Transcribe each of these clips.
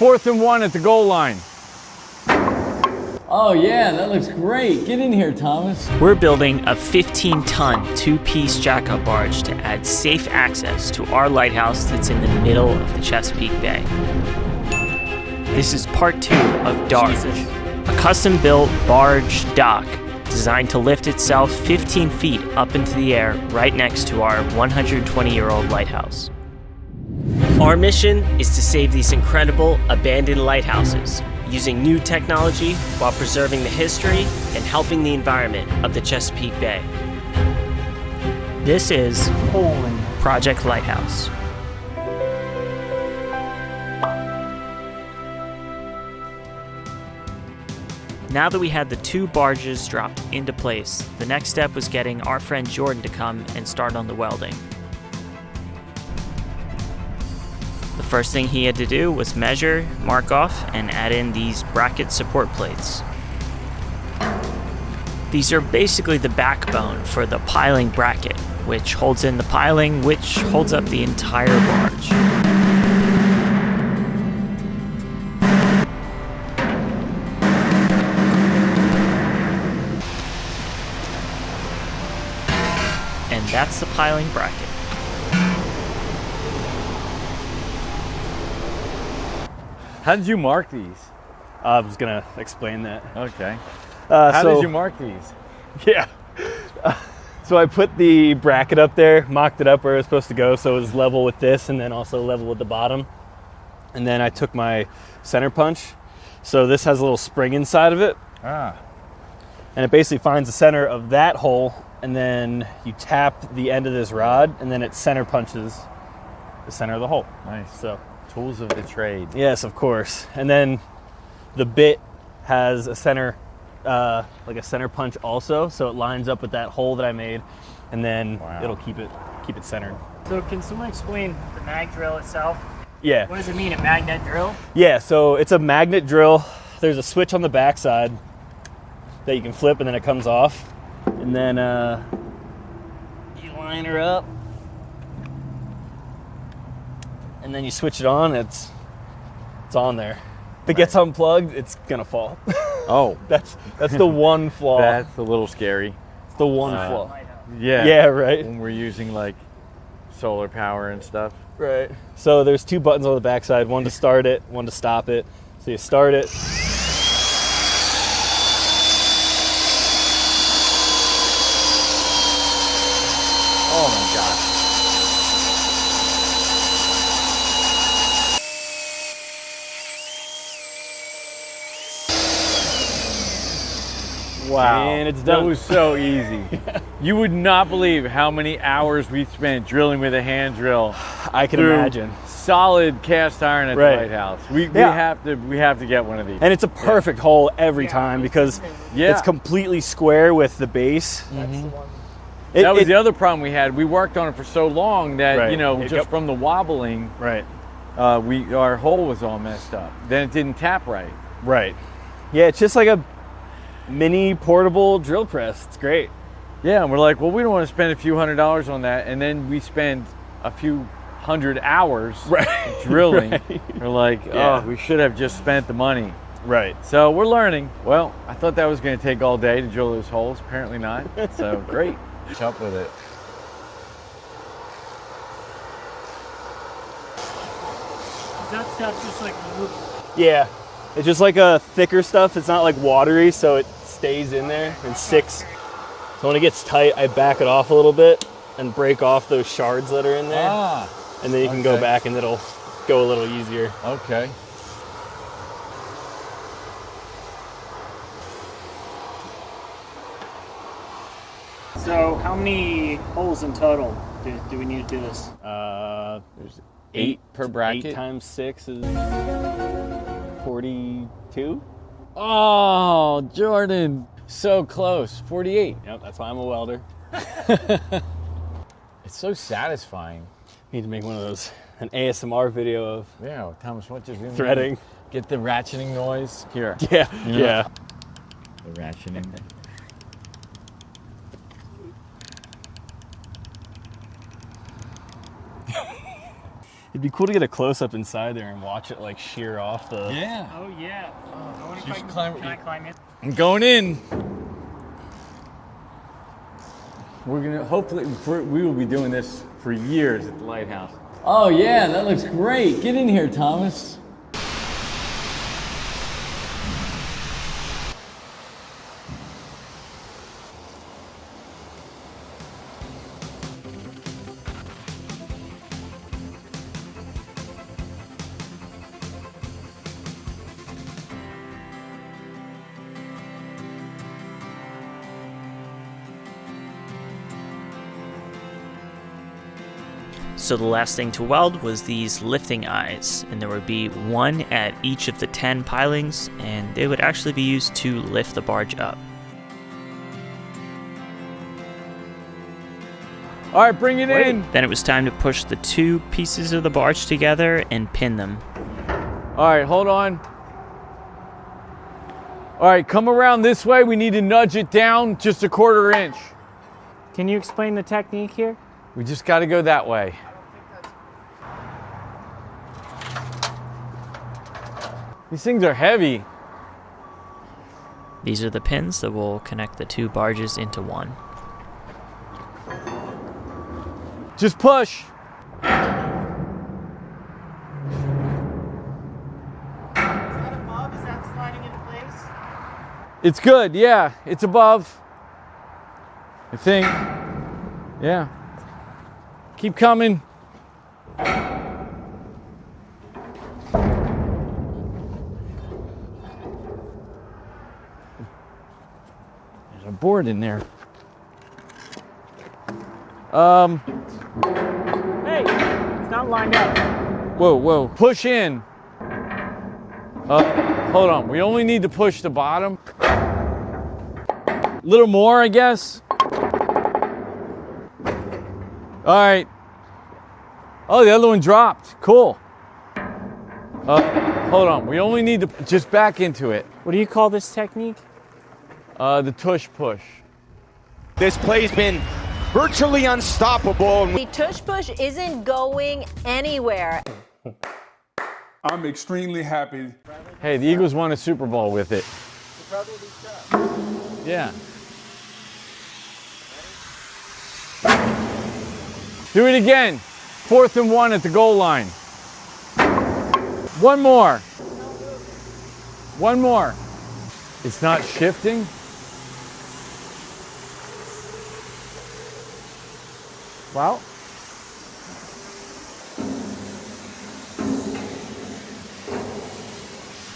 4th and 1 at the goal line. Oh yeah, that looks great. Get in here, Thomas. We're building a 15-ton two-piece jack-up barge to add safe access to our lighthouse that's in the middle of the Chesapeake Bay. This is part 2 of Darge, a custom-built barge dock designed to lift itself 15 feet up into the air right next to our 120-year-old lighthouse. Our mission is to save these incredible abandoned lighthouses using new technology while preserving the history and helping the environment of the Chesapeake Bay. This is Project Lighthouse. Now that we had the 2 barges dropped into place, the next step was getting our friend Jordan to come and start on the welding. The first thing he had to do was measure, mark off, and add in these bracket support plates. These are basically the backbone for the piling bracket, which holds in the piling, which holds up the entire barge. And that's the piling bracket. How did you mark these? I was gonna explain that. Okay. How did you mark these? Yeah. So I put the bracket up there, mocked it up where it was supposed to go, so it was level with this and then also level with the bottom. And then I took my center punch. So this has a little spring inside of it. Ah. And it basically finds the center of that hole, and then you tap the end of this rod, and then it center punches the center of the hole. Nice. So tools of the trade. yes, of course. And then the bit has a center, like a center punch also, so it lines up with that hole that I made, and then it'll keep it centered. So can someone explain the mag drill itself? Yeah. What does it mean, a magnet drill? Yeah, so it's a magnet drill. There's a switch on the backside that you can flip, and then it comes off. And then you line her up, and then you switch it on. It's on there. If it gets unplugged, it's gonna fall. Oh, that's the one flaw. that's a little scary. It's the one flaw. Yeah. Yeah, right. When we're using like solar power and stuff. Right. So there's 2 buttons on the backside, one to start it, one to stop it. So you start it. Oh my gosh. Wow. And it's done. That was so easy. You would not believe how many hours we spent drilling with a hand drill. I can through imagine. Solid cast iron at Right. the Lighthouse. We have to get one of these. And it's a perfect hole every time because Yeah. it's completely square with the base. That was the other problem we had. We worked on it for so long that, Right. you know, just from the wobbling, Right. our hole was all messed up. Then it didn't tap right. Right. Yeah, it's just like a mini portable drill press. It's great. Yeah, and we're like, well, we don't want to spend a few $100s on that, and then we spend a few 100 hours drilling. Right. We're like, Yeah. oh, we should have just spent the money. Right. So we're learning. Well, I thought that was going to take all day to drill those holes. Apparently not. So great. Jump with it. Is that stuff just like moved? Yeah. It's just like a thicker stuff. It's not like watery, so it stays in there and sticks. So when it gets tight, I back it off a little bit and break off those shards that are in there. Ah, And then you can go okay. back and it'll go a little easier. okay. So how many holes in total do we need to do this? There's 8 per bracket. 8 times 6 is 42. Oh, Jordan. So close. 48. Yep, that's why I'm a welder. It's so satisfying. Need to make one of those, an ASMR video of Yeah, Thomas, what just zoom in? threading. Get the ratcheting noise. Here. Yeah, yeah. The ratcheting. It'd be cool to get a close up inside there and watch it like shear off the. Yeah. Oh yeah. I wonder if Can I climb in? I'm going in. We're gonna hopefully we will be doing this for years at the Lighthouse. Oh yeah, that looks great. Get in here, Thomas. So the last thing to weld was these lifting eyes, and there would be one at each of the 10 pilings, and they would actually be used to lift the barge up. All right, bring it in. Then it was time to push the 2 pieces of the barge together and pin them. All right, hold on. All right, come around this way. We need to nudge it down just a 1/4 inch. Can you explain the technique here? We just got to go that way. These things are heavy. These are the pins that will connect the 2 barges into one. Just push. Is that above? Is that sliding into place? It's good, yeah. It's above. I think. Yeah. Keep coming. There's a board in there. Hey, it's not lined up. Whoa. Push in. Hold on. We only need to push the bottom. A little more, I guess. All right. Oh, the other one dropped. Cool. Hold on. We only need to just back into it. What do you call this technique? The tush push. This play's been virtually unstoppable. The tush push isn't going anywhere. I'm extremely happy. Hey, the Eagles won a Super Bowl with it. Yeah. Do it again. 4th and 1 at the goal line. One more. One more. It's not shifting. Well,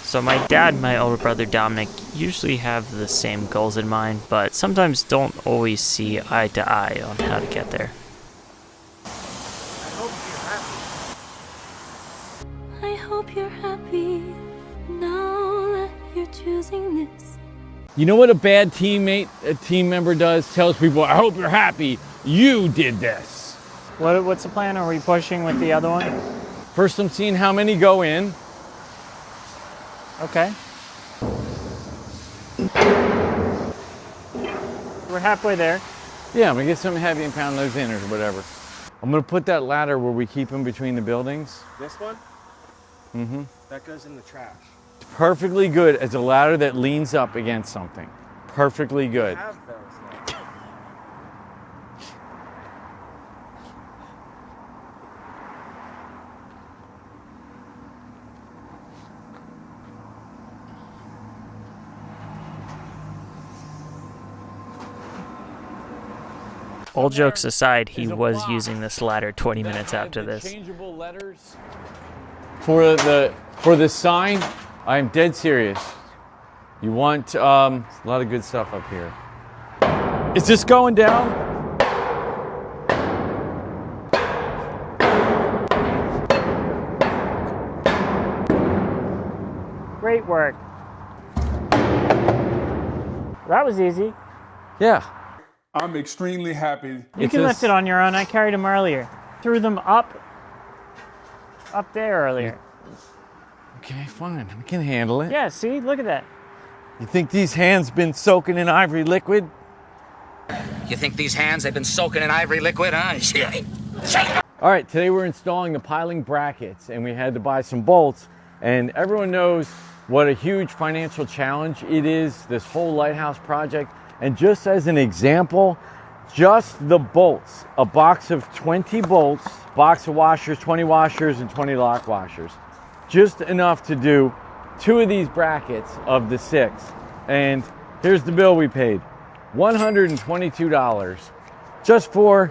so my dad and my older brother Dominic usually have the same goals in mind, but sometimes don't always see eye to eye on how to get there. I hope you're happy now that you're choosing this. You know what a bad team member does? Tells people, I hope you're happy. You did this. What's the plan? Are we pushing with the other one? First, I'm seeing how many go in. Okay. We're halfway there. Yeah, I'm gonna get something heavy and pound those in or whatever. I'm gonna put that ladder where we keep them between the buildings. This one? Mm-hmm. That goes in the trash. It's perfectly good as a ladder that leans up against something. Perfectly good. Have those now. All jokes aside, he was using this ladder 20 minutes after this. Changeable letters for the sign. I'm dead serious. You want a lot of good stuff up here. Is this going down? Great work. That was easy. Yeah. I'm extremely happy. You can lift it on your own. I carried them earlier. Threw them up there earlier. Okay, fine. I can handle it. Yeah, see? Look at that. You think these hands been soaking in ivory liquid? You think these hands have been soaking in ivory liquid, huh? All All right, today we're installing the piling brackets and we had to buy some bolts, and everyone knows what a huge financial challenge it is, this whole Lighthouse project. And just as an example, just the bolts, a box of 20 bolts, box of washers, 20 washers and 20 lock washers, just enough to do 2 of these brackets of the 6. And here's the bill we paid, $122 just for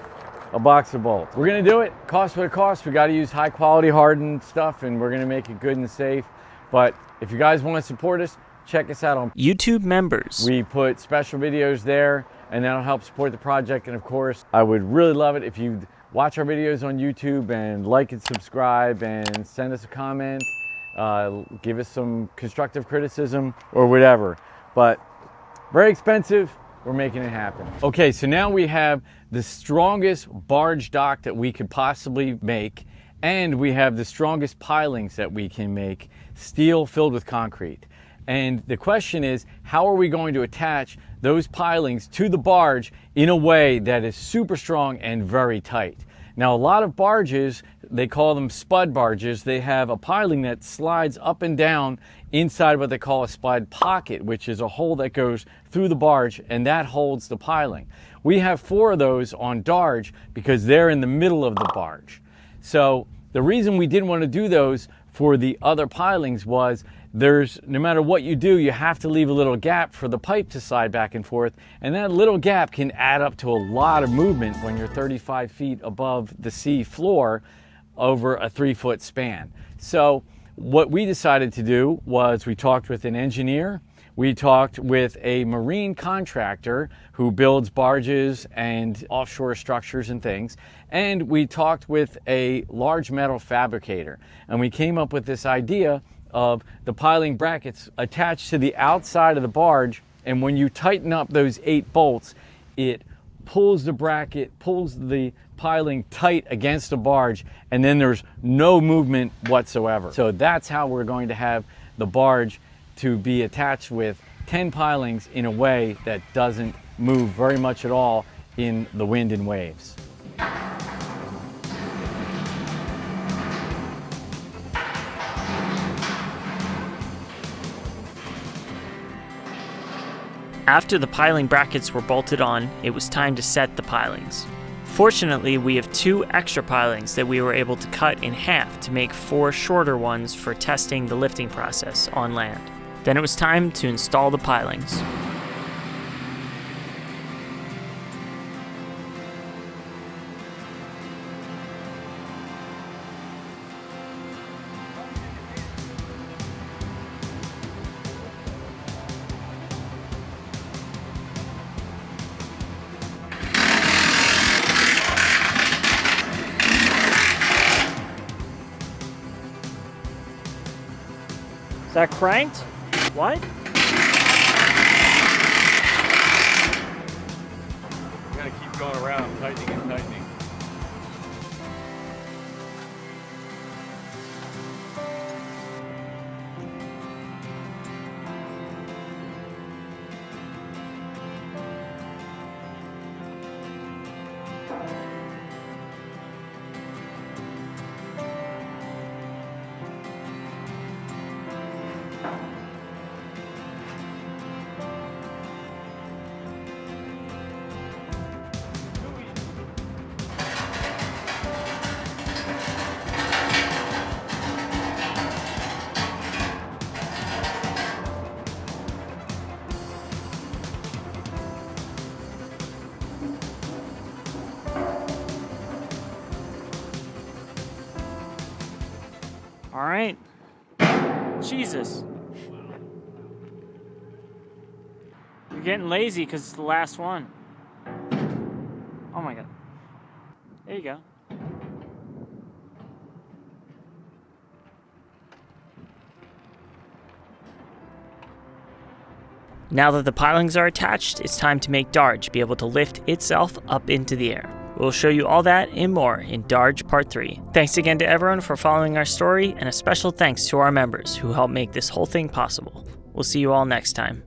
a box of bolts. We're gonna do it, cost what it costs. We gotta use high quality hardened stuff and we're gonna make it good and safe. But if you guys wanna support us, check us out on YouTube members. We put special videos there and that'll help support the project. And of course, I would really love it if you'd watch our videos on YouTube and like and subscribe and send us a comment, give us some constructive criticism or whatever. But very expensive, we're making it happen. Okay, so now we have the strongest barge dock that we could possibly make, and we have the strongest pilings that we can make, steel filled with concrete. And the question is, how are we going to attach those pilings to the barge in a way that is super strong and very tight? Now, a lot of barges, they call them spud barges, they have a piling that slides up and down inside what they call a spud pocket, which is a hole that goes through the barge and that holds the piling. We have 4 of those on Darge because they're in the middle of the barge. So the reason we didn't want to do those for the other pilings was no matter what you do, you have to leave a little gap for the pipe to slide back and forth, and that little gap can add up to a lot of movement when you're 35 feet above the sea floor over a 3-foot span. So what we decided to do was we talked with an engineer, we talked with a marine contractor who builds barges and offshore structures and things, and we talked with a large metal fabricator, and we came up with this idea of the piling brackets attached to the outside of the barge, and when you tighten up those 8 bolts, it pulls the bracket, pulls the piling tight against the barge, and then there's no movement whatsoever. So that's how we're going to have the barge to be attached with 10 pilings in a way that doesn't move very much at all in the wind and waves. After the piling brackets were bolted on, it was time to set the pilings. Fortunately, we have 2 extra pilings that we were able to cut in half to make 4 shorter ones for testing the lifting process on land. Then it was time to install the pilings. Is that cranked? What? You gotta keep going around, tightening and tightening. All right. Jesus. You're getting lazy because it's the last one. Oh my God. There you go. Now that the pilings are attached, it's time to make Darge be able to lift itself up into the air. We'll show you all that and more in Darge Part 3. Thanks again to everyone for following our story, and a special thanks to our members who helped make this whole thing possible. We'll see you all next time.